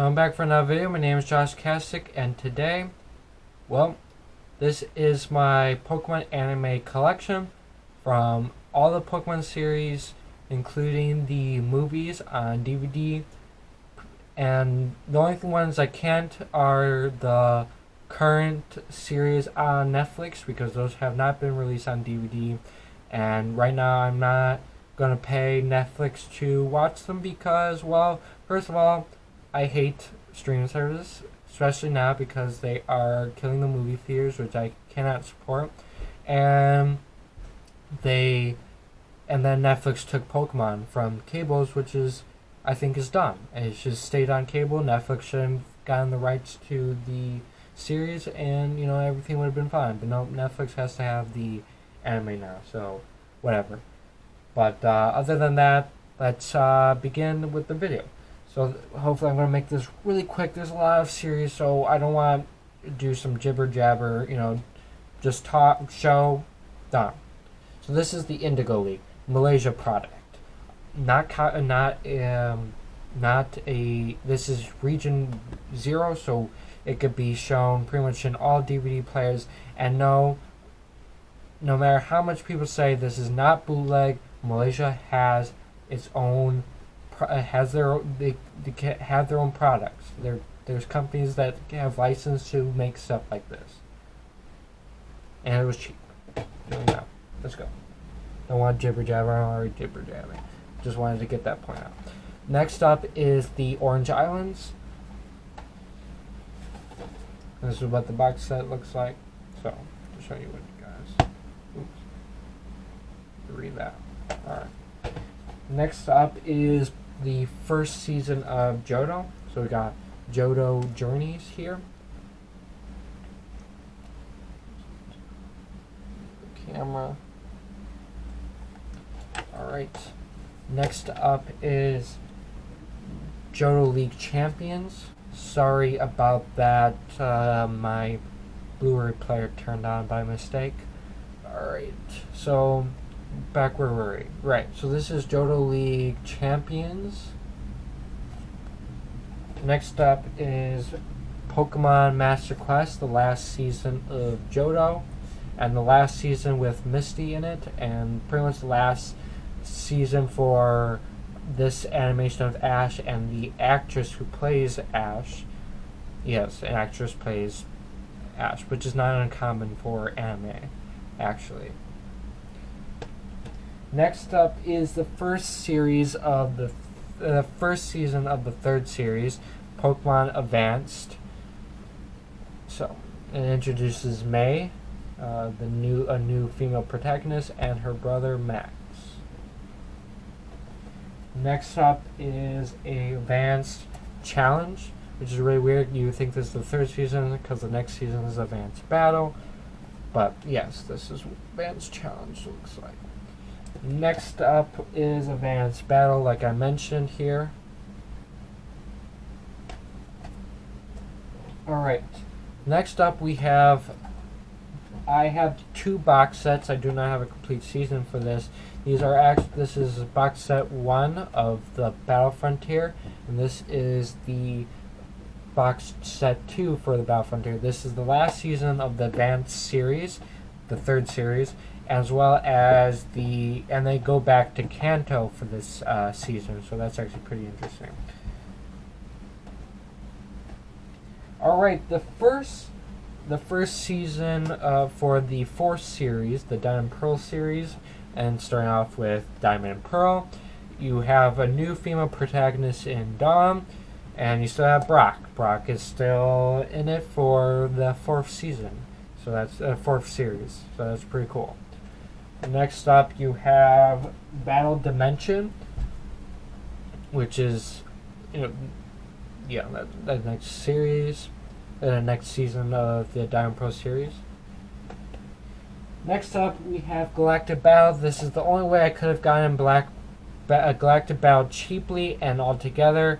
I'm back for another video. My name is Josh Kasich, and today, well, this is my Pokemon Anime collection from all the Pokemon series, including the movies on DVD. And the only ones I can't are the current series on Netflix, because those have not been released on DVD. And right now I'm not going to pay Netflix to watch them because, well, first of all, I hate streaming services, especially now because they are killing the movie theaters, which I cannot support. And then Netflix took Pokemon from cables, which is, I think, is dumb. It should have stayed on cable. Netflix should have gotten the rights to the series, and everything would have been fine. But no, Netflix has to have the anime now, so whatever. But other than that, let's begin with the video. So hopefully I'm going to make this really quick. There's a lot of series, so I don't want to do some jibber jabber, just talk, show, done. So this is the Indigo League, Malaysia product. This is region 0, so it could be shown pretty much in all DVD players. And no matter how much people say this is not bootleg, Malaysia has its own. They have their own products. There's companies that have license to make stuff like this, and it was cheap. Now, let's go. Don't want jibber jabber. I'm already jibber jabbing. Just wanted to get that point out. Next up is the Orange Islands. This is what the box set looks like. So to show you what you guys. Oops. Read that. All right. Next up is the first season of Johto. So we got Johto Journeys here. Camera. Alright. Next up is Johto League Champions. Sorry about that. My Blu-ray player turned on by mistake. Alright. So back where were we? Right, so this is Johto League Champions. Next up is Pokemon Master Quest, the last season of Johto, and the last season with Misty in it, and pretty much the last season for this animation of Ash, and the actress who plays Ash. Yes, an actress plays Ash, which is not uncommon for anime, actually. Next up is the first series of the first season of the third series, Pokemon Advanced. So it introduces May, a new female protagonist, and her brother Max. Next up is a Advanced Challenge, which is really weird. You would think this is the third season because the next season is Advanced Battle, but yes, this is what Advanced Challenge looks like. Next up is Advanced Battle, like I mentioned here. Alright, next up I have two box sets. I do not have a complete season for this. This is box set 1 of the Battle Frontier, and this is the box set 2 for the Battle Frontier. This is the last season of the Advanced series, the third series, as well as and they go back to Kanto for this season, so that's actually pretty interesting. Alright, the first season for the fourth series, the Diamond Pearl series, and starting off with Diamond and Pearl, you have a new female protagonist in Dom, and you still have Brock. Brock is still in it for the fourth season, so that's fourth series, so that's pretty cool. Next up, you have Battle Dimension, which is, that next series, the next season of the Diamond Pro series. Next up, we have Galactic Battle. This is the only way I could have gotten Galactic Battle cheaply and altogether.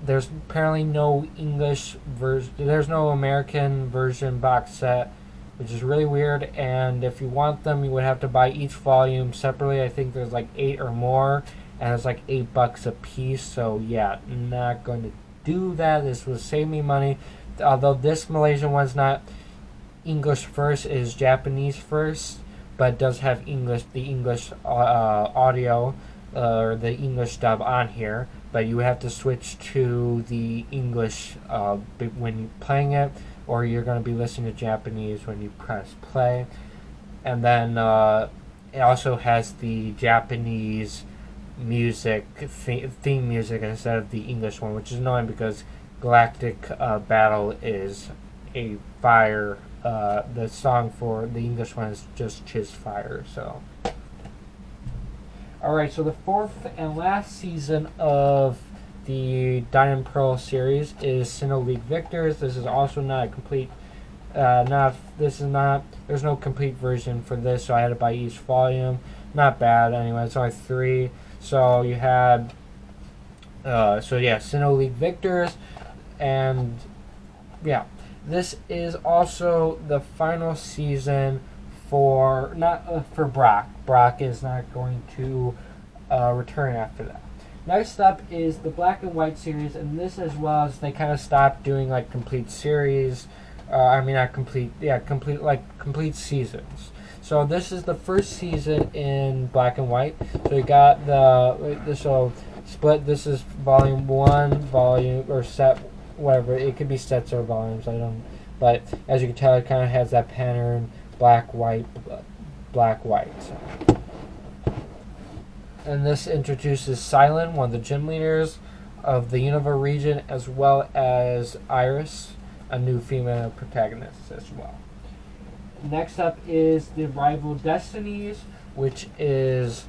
There's apparently no English version. There's no American version box set, which is really weird, and if you want them, you would have to buy each volume separately. I think there's like 8 or more, and it's like $8 a piece, so yeah, not going to do that. This will save me money. Although this Malaysian one's not English first, it is Japanese first, but it does have the English audio or the English dub on here. But you have to switch to the English when you're playing it, or you're going to be listening to Japanese when you press play. And then it also has the Japanese music theme music instead of the English one, which is annoying because Galactic Battle is a fire. The song for the English one is just Chiz Fire. So, alright, so the fourth and last season of the Diamond Pearl series is Sinnoh League Victors. This is also not a complete. There's no complete version for this, so I had to buy each volume. Not bad, anyway. It's only 3. So you had, Sinnoh League Victors, and yeah, this is also the final season for for Brock. Brock is not going to return after that. Next up is the Black and White series, and this as well as they kind of stopped doing like complete series. Complete seasons. So this is the first season in Black and White. So you got split. This is volume 1, or set, whatever. It could be sets or volumes. But as you can tell, it kind of has that pattern: black, white, black, white. So. And this introduces Silent, one of the gym leaders of the Unova region, as well as Iris, a new female protagonist as well. Next up is the Rival Destinies, which is,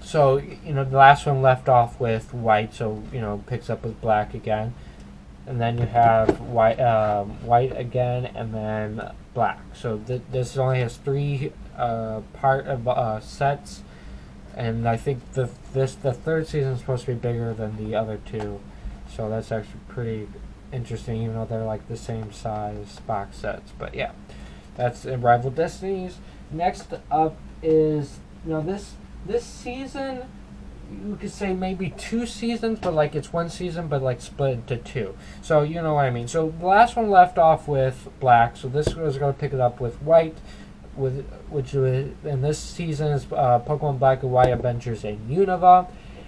the last one left off with white, so picks up with black again, and then you have white again, and then black. So this only has 3 sets, and I think the third season is supposed to be bigger than the other 2, so that's actually pretty interesting, even though they're like the same size box sets. But yeah, that's Rival Destinies. Next up is this season, you could say maybe 2 seasons, but like it's 1 season, but like split into 2. So you know what I mean. So the last one left off with black, so this was going to pick it up with white, and this season is Pokemon Black and White Adventures in Unova.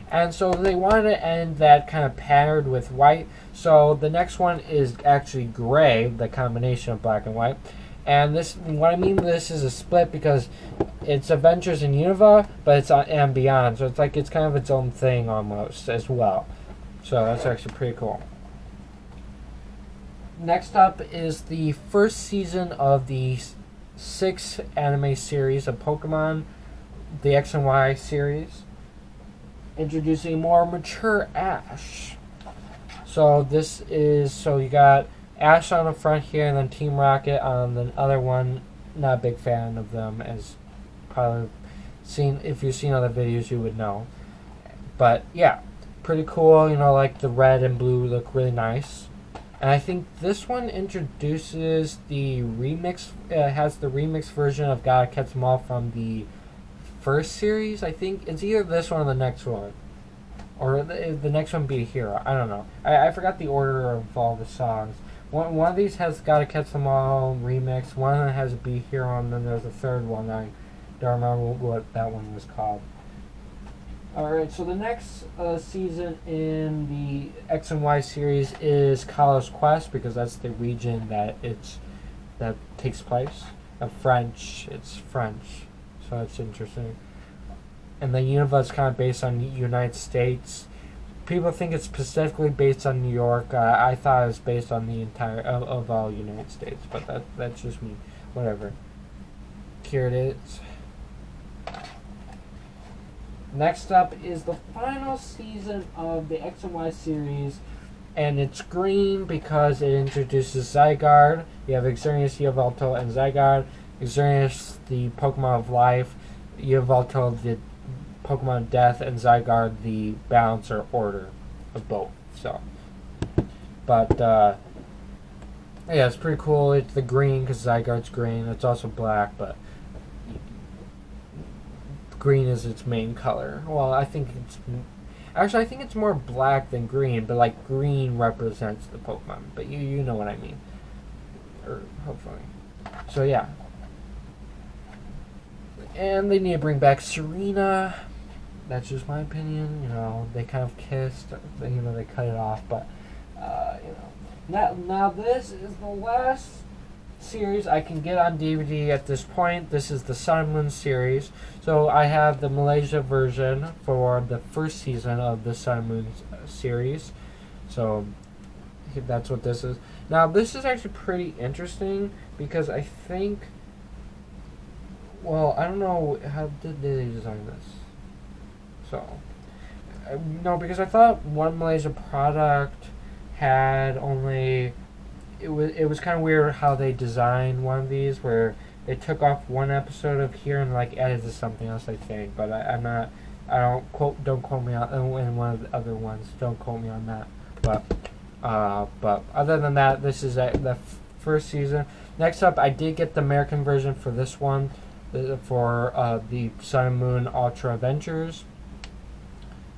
And so they wanted to end that kind of paired with white. So the next one is actually gray, the combination of black and white. And this is a split because it's Adventures in Unova, but it's on and Beyond. So it's kind of its own thing almost as well. So that's actually pretty cool. Next up is the first season of the 6 anime series of Pokemon, the X and Y series, introducing a more mature Ash. So you got Ash on the front here, and then Team Rocket on the other one. Not a big fan of them, as probably if you've seen other videos you would know. But yeah, pretty cool. Like the red and blue look really nice. And I think this one introduces the remix. Has the remix version of Gotta Catch 'Em All from the first series. I think it's either this one or the next one, or the next one be a hero. I don't know. I forgot the order of all the songs. One of these has Gotta Catch 'Em All remix. One of them has Be Hero, and then there's a third one. I don't remember what that one was called. Alright, so the next season in the X and Y series is Kalos Quest, because that's the region that takes place. It's French, so that's interesting. And then Unova is kind of based on the United States. People think it's specifically based on New York. I thought it was based on the entire of all United States, but that's just me. Whatever. Here it is. Next up is the final season of the X and Y series, and it's green because it introduces Zygarde. You have Xerneas, Yveltal, and Zygarde. Xerneas, the Pokemon of Life, Yveltal, the Pokemon of Death, and Zygarde, the balance or order of both. So, but yeah, it's pretty cool. It's the green because Zygarde's green. It's also black, but green is its main color. Well, I think Actually, I think it's more black than green, but like green represents the Pokemon. But you know what I mean, or hopefully. So yeah, and they need to bring back Serena. That's just my opinion. You know, they kind of kissed. You know, they cut it off, but you know, now this is the last series I can get on DVD at this point. This is the Sun and Moon series. So I have the Malaysia version for the first season of the Sun and Moon series. So that's what this is. Now this is actually pretty interesting because I think, well, I don't know, how did they design this? So, no, because I thought one Malaysia product had only, it was kind of weird how they designed one of these, where they took off one episode of here and like added to something else, I think. But I'm not, don't quote me on in one of the other ones. Don't quote me on that. But other than that, this is the first season. Next up, I did get the American version for this one, for the Sun and Moon Ultra Adventures.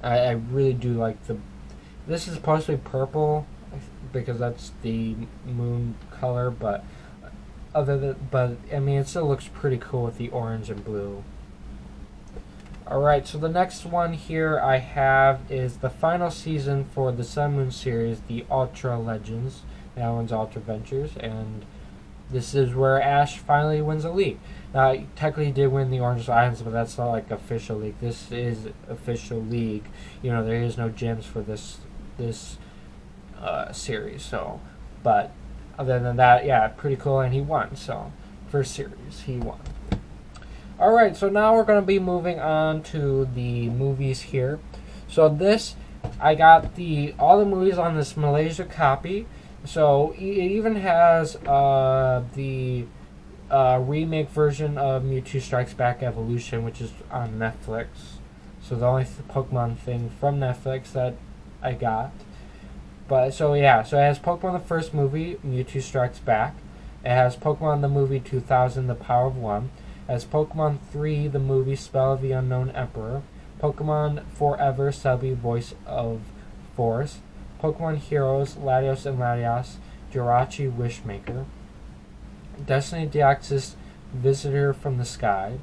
I really do like the. This is supposed to be purple, because that's the moon color, but I mean, it still looks pretty cool with the orange and blue. Alright, so the next one here I have is the final season for the Sun Moon series, the Ultra Legends. That one's Ultra Ventures, and this is where Ash finally wins a league. Now, he technically did win the Orange Islands, but that's not like official league. This is official league. You know, there is no gyms for this series. So, but other than that, yeah, pretty cool, and he won. So, first series, he won. Alright, so now we're going to be moving on to the movies here. So this, I got all the movies on this Malaysia copy. So it even has the remake version of Mewtwo Strikes Back Evolution, which is on Netflix. So the only Pokemon thing from Netflix that I got. But so yeah, so it has Pokemon the first movie, Mewtwo Strikes Back. It has Pokemon the movie 2000, The Power of One. It has Pokemon 3, the movie Spell of the Unknown Emperor. Pokemon Forever, Celebi Voice of Force. Pokemon Heroes, Latios and Latias, Jirachi Wishmaker. Destiny Deoxys, Visitor from the Sky.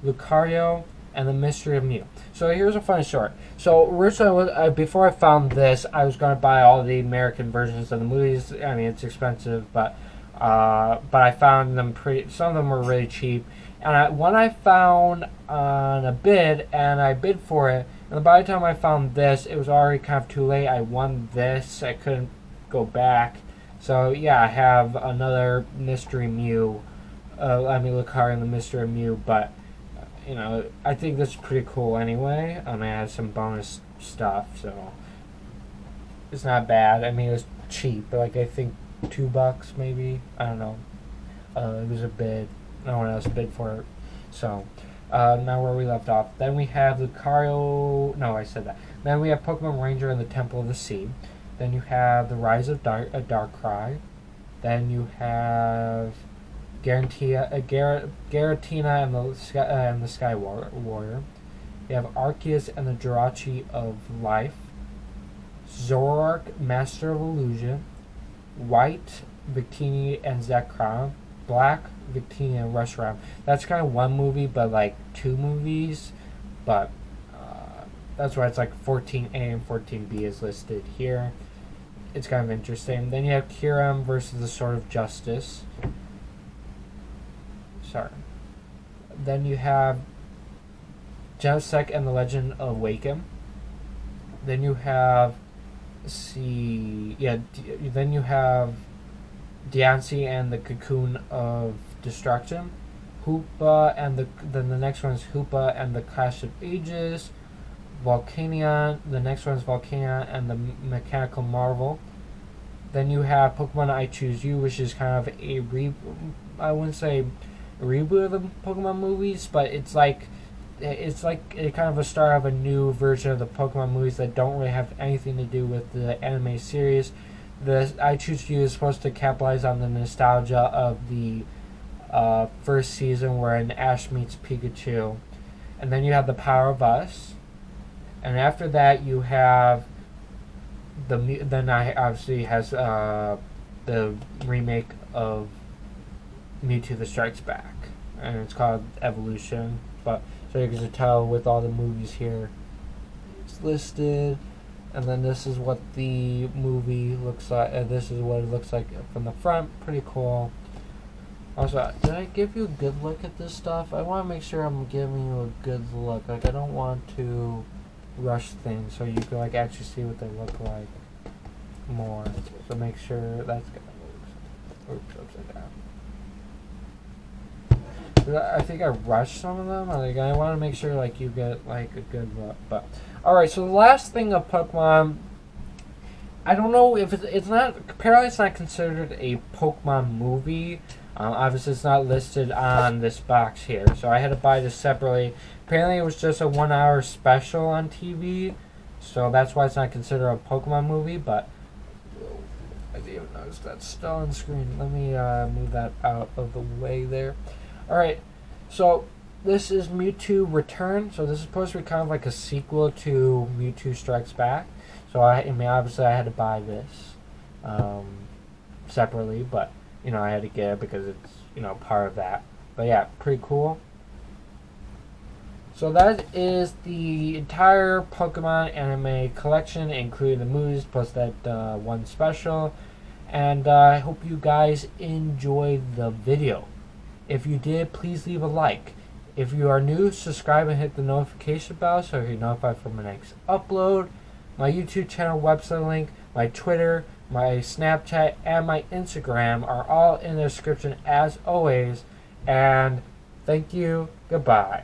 Lucario, and the Mystery of Mew. So here's a funny story. So originally, before I found this, I was going to buy all the American versions of the movies. I mean, it's expensive, but I found them some of them were really cheap. And when I found on a bid, and I bid for it, and by the time I found this, it was already kind of too late. I won this. I couldn't go back. So yeah, I have another Mystery Mew. Lucario and the Mystery Mew, but you know, I think this is pretty cool anyway. I had some bonus stuff, so it's not bad. I mean, it was cheap, like I think $2 maybe. I don't know. It was a bid. No one else bid for it. So now where we left off. Then we have Lucario. No, I said that. Then we have Pokemon Ranger and the Temple of the Sea. Then you have the Rise of Darkrai. Then you have Garatina and the Sky Warrior. You have Arceus and the Jirachi of Life. Zoroark, Master of Illusion. White, Victini and Zekrom. Black, Victini and Reshiram. That's kind of one movie, but like two movies. But that's why it's like 14A and 14B is listed here. It's kind of interesting. Then you have Kyurem versus the Sword of Justice. Sorry. Then you have Genesect and the Legend of Wakem. Then you have then you have Diancie and the Cocoon of Destruction. Hoopa and then the next one is Hoopa and the Clash of Ages. Volcanion, the next one is Volcanion and the Mechanical Marvel. Then you have Pokemon I Choose You, which is kind of I wouldn't say a reboot of the Pokemon movies, but it's like a kind of a start of a new version of the Pokemon movies that don't really have anything to do with the anime series. The I Choose You is supposed to capitalize on the nostalgia of the first season wherein Ash meets Pikachu. And then you have The Power of Us. and after that you have then I obviously has the remake of Mewtwo the Strikes Back, and it's called Evolution. But so you can tell with all the movies here, it's listed, and then this is what the movie looks like. This is what it looks like from the front. Pretty cool. Also, did I give you a good look at this stuff? I want to make sure I'm giving you a good look. Like, I don't want to rush things, so you can like actually see what they look like more. So make sure that's gonna oops, upside down. I think I rushed some of them. Like, I want to make sure like you get like a good look. But all right, so the last thing of Pokemon, I don't know if it's not, apparently it's not considered a Pokemon movie. Obviously, it's not listed on this box here, so I had to buy this separately. Apparently, it was just a 1 hour special on TV, so that's why it's not considered a Pokemon movie. But I didn't even notice that's still on screen. Let me move that out of the way there. All right, so this is Mewtwo Return. So this is supposed to be kind of like a sequel to Mewtwo Strikes Back. So I mean, obviously, I had to buy this separately, but you know, I had to get it because it's, you know, part of that. But yeah, pretty cool. So that is the entire Pokemon anime collection, including the movies, plus that one special. And I hope you guys enjoyed the video. If you did, please leave a like. If you are new, subscribe and hit the notification bell so you're notified for my next upload. My YouTube channel website link, my Twitter, my Snapchat, and my Instagram are all in the description as always. And thank you. Goodbye.